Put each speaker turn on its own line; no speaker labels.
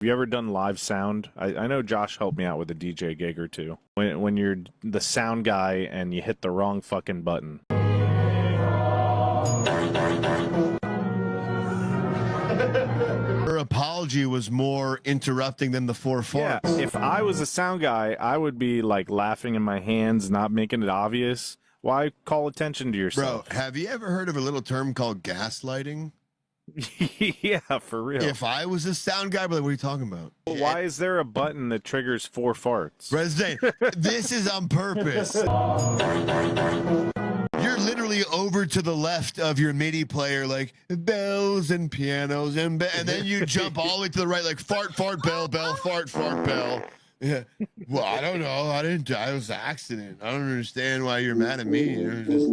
Have you ever done live sound? I know Josh helped me out with a DJ gig or two. When you're the sound guy and you hit the wrong fucking button.
Her apology was more interrupting than the four
Yeah,
farts.
if I was a sound guy, I would be like laughing in my hands, not making it obvious. Why call attention to
Bro,
yourself?
have you ever heard of a little term called gaslighting?
Yeah, for real.
If I was a sound guy, but what are you talking about?
Why is there a button that triggers 4 farts?
President, this is on purpose. You're literally over to the left of your MIDI player, like bells and pianos, and then you jump all the way to the right, like fart, fart, bell, bell, fart, fart, bell. Yeah. Well, I don't know. I didn't. I was an accident. I don't understand why you're mad at me. You're just